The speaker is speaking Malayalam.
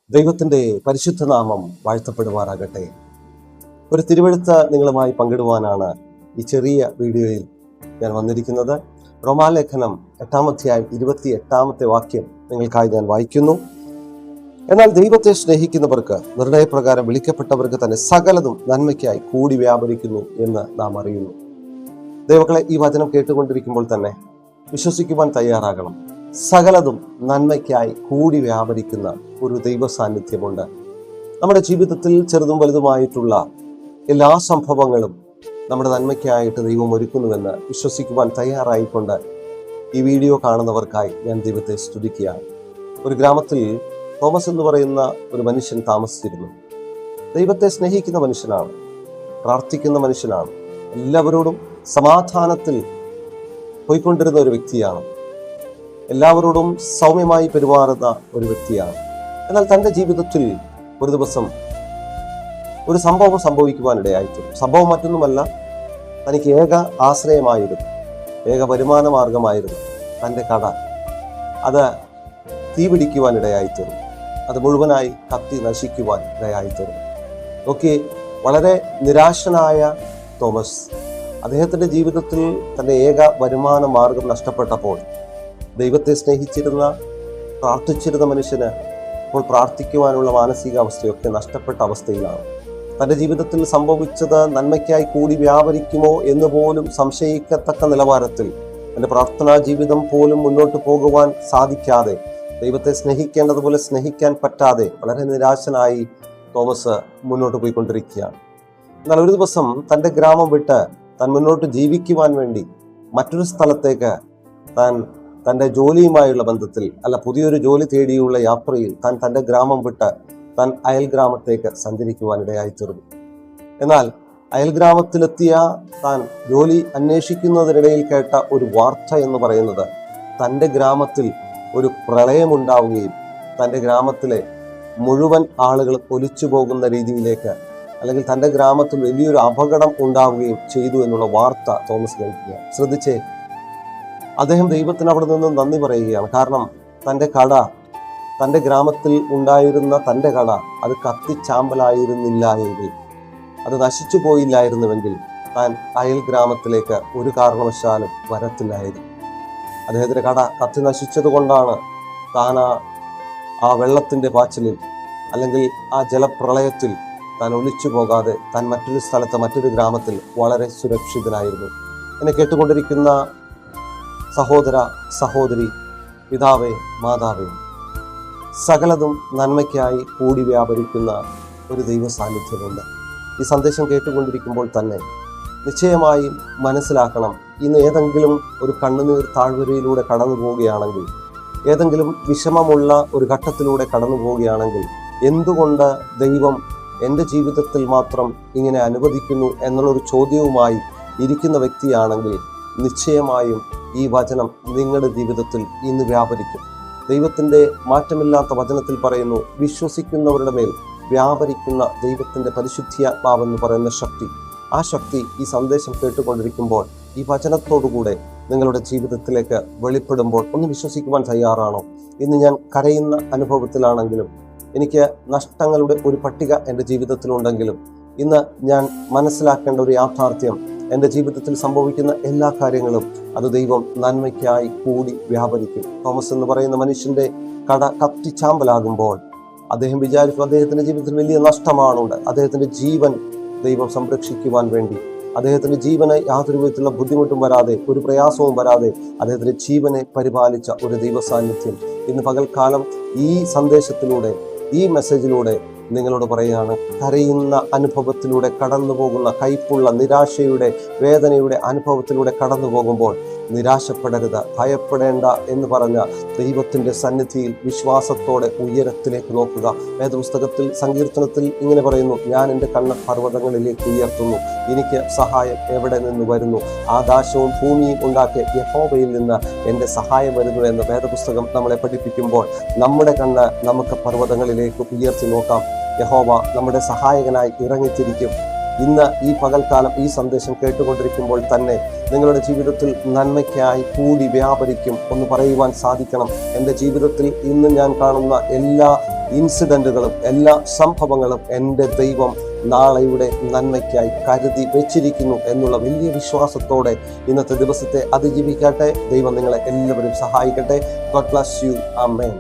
ദൈവത്തിൻ്റെ പരിശുദ്ധ നാമം വാഴ്ത്തപ്പെടുവാനാകട്ടെ. ഒരു തിരുവെഴുത്ത് നിങ്ങളുമായി പങ്കിടുവാനാണ് ഈ ചെറിയ വീഡിയോയിൽ ഞാൻ വന്നിരിക്കുന്നത്. റോമാലേഖനം 8-ാം അധ്യായം 28-ാമത്തെ വാക്യം നിങ്ങൾക്കായി ഞാൻ വായിക്കുന്നു. എന്നാൽ ദൈവത്തെ സ്നേഹിക്കുന്നവർക്ക് നിർണയപ്രകാരം വിളിക്കപ്പെട്ടവർക്ക് തന്നെ സകലതും നന്മയ്ക്കായി കൂടി വ്യാപരിക്കുന്നു എന്ന് നാം അറിയുന്നു. ദൈവങ്ങളെ, ഈ വചനം കേട്ടുകൊണ്ടിരിക്കുമ്പോൾ തന്നെ വിശ്വസിക്കുവാൻ തയ്യാറാകണം. സകലതും നന്മയ്ക്കായി കൂടി വ്യാപരിക്കുന്ന ഒരു ദൈവ സാന്നിധ്യമുണ്ട്. നമ്മുടെ ജീവിതത്തിൽ ചെറുതും വലുതുമായിട്ടുള്ള എല്ലാ സംഭവങ്ങളും നമ്മുടെ നന്മയ്ക്കായിട്ട് ദൈവം ഒരുക്കുന്നുവെന്ന് വിശ്വസിക്കുവാൻ തയ്യാറായിക്കൊണ്ട് ഈ വീഡിയോ കാണുന്നവർക്കായി ഞാൻ ദൈവത്തെ സ്തുതിക്കുകയാണ്. ഒരു ഗ്രാമത്തിൽ തോമസ് എന്ന് പറയുന്ന ഒരു മനുഷ്യൻ താമസിച്ചിരുന്നു. ദൈവത്തെ സ്നേഹിക്കുന്ന മനുഷ്യനാണ്, പ്രാർത്ഥിക്കുന്ന മനുഷ്യനാണ്, എല്ലാവരോടും സമാധാനത്തിൽ പോയിക്കൊണ്ടിരുന്ന ഒരു വ്യക്തിയാണ്, എല്ലാവരോടും സൗമ്യമായി പെരുമാറുന്ന ഒരു വ്യക്തിയാണ്. എന്നാൽ തൻ്റെ ജീവിതത്തിൽ ഒരു ദിവസം ഒരു സംഭവം സംഭവിക്കുവാനിടയായിട്ടുണ്ട്. സംഭവം മറ്റൊന്നുമല്ല, തനിക്ക് ഏക ആശ്രയമായിരുന്നു, ഏക വരുമാന മാർഗമായിരുന്നു തൻ്റെ കട. അത് തീപിടിക്കുവാനിടയായിത്തീർന്നു. അത് മുഴുവനായി കത്തി നശിക്കുവാൻ ഇടയായിത്തീർന്നു. നോക്കി, വളരെ നിരാശനായ തോമസ് അദ്ദേഹത്തിൻ്റെ ജീവിതത്തിൽ തൻ്റെ ഏക വരുമാന മാർഗം നഷ്ടപ്പെട്ടപ്പോൾ ദൈവത്തെ സ്നേഹിച്ചിരുന്ന, പ്രാർത്ഥിച്ചിരുന്ന മനുഷ്യന് ഇപ്പോൾ പ്രാർത്ഥിക്കുവാനുള്ള മാനസികാവസ്ഥയൊക്കെ നഷ്ടപ്പെട്ട അവസ്ഥയിലാണ്. തൻ്റെ ജീവിതത്തിൽ സംഭവിച്ചത് നന്മയ്ക്കായി കൂടി വ്യാപരിക്കുമോ എന്ന് പോലും സംശയിക്കത്തക്ക നിലവാരത്തിൽ തൻ്റെ പ്രാർത്ഥനാ ജീവിതം പോലും മുന്നോട്ട് പോകുവാൻ സാധിക്കാതെ, ദൈവത്തെ സ്നേഹിക്കേണ്ടതുപോലെ സ്നേഹിക്കാൻ പറ്റാതെ വളരെ നിരാശനായി തോമസ് മുന്നോട്ട് പോയിക്കൊണ്ടിരിക്കുകയാണ്. എന്നാൽ ഒരു ദിവസം തൻ്റെ ഗ്രാമം വിട്ട് താൻ മുന്നോട്ട് ജീവിക്കുവാൻ വേണ്ടി മറ്റൊരു സ്ഥലത്തേക്ക് താൻ തൻ്റെ ജോലിയുമായുള്ള ബന്ധത്തിൽ പുതിയൊരു ജോലി തേടിയുള്ള യാത്രയിൽ താൻ തൻ്റെ ഗ്രാമം വിട്ട് താൻ അയൽ ഗ്രാമത്തേക്ക് സഞ്ചരിക്കുവാനിടയായിത്തീർന്നു. എന്നാൽ അയൽ ഗ്രാമത്തിലെത്തിയ താൻ ജോലി അന്വേഷിക്കുന്നതിനിടയിൽ കേട്ട ഒരു വാർത്ത എന്ന് പറയുന്നത് തൻ്റെ ഗ്രാമത്തിൽ ഒരു പ്രളയമുണ്ടാവുകയും തൻ്റെ ഗ്രാമത്തിലെ മുഴുവൻ ആളുകൾ ഒലിച്ചു പോകുന്ന രീതിയിലേക്ക്, അല്ലെങ്കിൽ തൻ്റെ ഗ്രാമത്തിൽ വലിയൊരു അപകടം ഉണ്ടാവുകയും ചെയ്തു എന്നുള്ള വാർത്ത തോമസ് കേൾക്കുകയാണ്. ശ്രദ്ധിച്ചേ, അദ്ദേഹം ദൈവത്തിന് അവിടെ നിന്ന് നന്ദി പറയുകയാണ്. കാരണം തൻ്റെ കട, തൻ്റെ ഗ്രാമത്തിൽ ഉണ്ടായിരുന്ന തൻ്റെ കട അത് കത്തിച്ചാമ്പലായിരുന്നില്ല എങ്കിൽ, അത് നശിച്ചു പോയില്ലായിരുന്നുവെങ്കിൽ താൻ അയൽ ഗ്രാമത്തിലേക്ക് ഒരു കാരണവശാലും വരത്തില്ലായിരുന്നു. അദ്ദേഹത്തിൻ്റെ കട കത്തി നശിച്ചത് കൊണ്ടാണ് താൻ ആ വെള്ളത്തിൻ്റെ പാച്ചിലിൽ, അല്ലെങ്കിൽ ആ ജലപ്രളയത്തിൽ താൻ ഒലിച്ചു പോകാതെ താൻ മറ്റൊരു സ്ഥലത്ത്, മറ്റൊരു ഗ്രാമത്തിൽ വളരെ സുരക്ഷിതനായിരുന്നു. എന്നെ കേട്ടുകൊണ്ടിരിക്കുന്ന സഹോദര, സഹോദരി, പിതാവേ, മാതാവേ, സകലതും നന്മയ്ക്കായി കൂടി വ്യാപരിക്കുന്ന ഒരു ദൈവ സാന്നിധ്യമുണ്ട്. ഈ സന്ദേശം കേട്ടുകൊണ്ടിരിക്കുമ്പോൾ തന്നെ നിശ്ചയമായും മനസ്സിലാക്കണം, ഇന്ന് ഏതെങ്കിലും ഒരു കണ്ണുനീർ താഴ്വരയിലൂടെ കടന്നു പോവുകയാണെങ്കിൽ, ഏതെങ്കിലും വിഷമമുള്ള ഒരു ഘട്ടത്തിലൂടെ കടന്നു പോവുകയാണെങ്കിൽ, എന്തുകൊണ്ട് ദൈവം എൻ്റെ ജീവിതത്തിൽ മാത്രം ഇങ്ങനെ അനുവദിക്കുന്നു എന്നുള്ളൊരു ചോദ്യവുമായി ഇരിക്കുന്ന വ്യക്തിയാണെങ്കിൽ നിശ്ചയമായും ഈ വചനം നിങ്ങളുടെ ജീവിതത്തിൽ ഇന്ന് വ്യാപരിക്കും. ദൈവത്തിൻ്റെ മാറ്റമില്ലാത്ത വചനത്തിൽ പറയുന്നു, വിശ്വസിക്കുന്നവരുടെ മേൽ വ്യാപരിക്കുന്ന ദൈവത്തിൻ്റെ പരിശുദ്ധാത്മാവെന്ന് പറയുന്ന ശക്തി, ആ ശക്തി ഈ സന്ദേശം കേട്ടുകൊണ്ടിരിക്കുമ്പോൾ ഈ വചനത്തോടുകൂടെ നിങ്ങളുടെ ജീവിതത്തിലേക്ക് വെളിപ്പെടുമ്പോൾ ഒന്ന് വിശ്വസിക്കുവാൻ തയ്യാറാണോ? ഇന്ന് ഞാൻ കരയുന്ന അനുഭവത്തിലാണെങ്കിലും, എനിക്ക് നഷ്ടങ്ങളുടെ ഒരു പട്ടിക എൻ്റെ ജീവിതത്തിലുണ്ടെങ്കിലും, ഇന്ന് ഞാൻ മനസ്സിലാക്കേണ്ട ഒരു യാഥാർത്ഥ്യം, എൻ്റെ ജീവിതത്തിൽ സംഭവിക്കുന്ന എല്ലാ കാര്യങ്ങളും അത് ദൈവം നന്മയ്ക്കായി കൂടി വ്യാപരിക്കും. തോമസ് എന്ന് പറയുന്ന മനുഷ്യൻ്റെ കട കത്തിച്ചാമ്പലാകുമ്പോൾ അദ്ദേഹം വിചാരിച്ചു അദ്ദേഹത്തിൻ്റെ ജീവിതത്തിൽ വലിയ നഷ്ടമാണുണ്ട്. അദ്ദേഹത്തിൻ്റെ ജീവൻ ദൈവം സംരക്ഷിക്കുവാൻ വേണ്ടി, അദ്ദേഹത്തിൻ്റെ ജീവന് യാതൊരു വിധത്തിലുള്ള ബുദ്ധിമുട്ടും വരാതെ, ഒരു പ്രയാസവും വരാതെ അദ്ദേഹത്തിൻ്റെ ജീവനെ പരിപാലിച്ച ഒരു ദൈവ സാന്നിധ്യം ഇന്ന് പകൽക്കാലം ഈ സന്ദേശത്തിലൂടെ, ഈ മെസ്സേജിലൂടെ നിങ്ങളോട് പറയുകയാണ്. കരയുന്ന അനുഭവത്തിലൂടെ കടന്നു പോകുന്ന, കയ്പുള്ള നിരാശയുടെ, വേദനയുടെ അനുഭവത്തിലൂടെ കടന്നു പോകുമ്പോൾ നിരാശപ്പെടരുത്, ഭയപ്പെടേണ്ട എന്ന് പറഞ്ഞ ദൈവത്തിൻ്റെ സന്നിധിയിൽ വിശ്വാസത്തോടെ ഉയരത്തിലേക്ക് നോക്കുക. വേദപുസ്തകത്തിൽ സങ്കീർത്തനത്തിൽ ഇങ്ങനെ പറയുന്നു, ഞാൻ എൻ്റെ കണ്ണ് പർവ്വതങ്ങളിലേക്ക് ഉയർത്തുന്നു, എനിക്ക് സഹായം എവിടെ നിന്ന് വരുന്നു? ആകാശവും ഭൂമിയും ഉണ്ടാക്കിയ യഹോവയിൽ നിന്ന് എൻ്റെ സഹായം വരുന്നു എന്ന് വേദപുസ്തകം നമ്മളെ പഠിപ്പിക്കുമ്പോൾ നമ്മുടെ കണ്ണ് നമുക്ക് പർവ്വതങ്ങളിലേക്ക് ഉയർത്തി നോക്കാം. യഹോവ നമ്മുടെ സഹായകനായി ഇറങ്ങിത്തിരിക്കും. ഇന്ന് ഈ പകൽക്കാലം ഈ സന്ദേശം കേട്ടുകൊണ്ടിരിക്കുമ്പോൾ തന്നെ നിങ്ങളുടെ ജീവിതത്തിൽ നന്മയ്ക്കായി കൂടി വ്യാപരിക്കും ഒന്ന് പറയുവാൻ സാധിക്കണം. എൻ്റെ ജീവിതത്തിൽ ഇന്ന് ഞാൻ കാണുന്ന എല്ലാ ഇൻസിഡന്റുകളും, എല്ലാ സംഭവങ്ങളും എൻ്റെ ദൈവം നാളെയുടെ നന്മയ്ക്കായി കരുതി വെച്ചിരിക്കുന്നു എന്നുള്ള വലിയ വിശ്വാസത്തോടെ ഇന്നത്തെ ദിവസത്തെ അതിജീവിക്കട്ടെ. ദൈവം നിങ്ങളെ എല്ലാവരും സഹായിക്കട്ടെ. God bless you. ആമേൻ.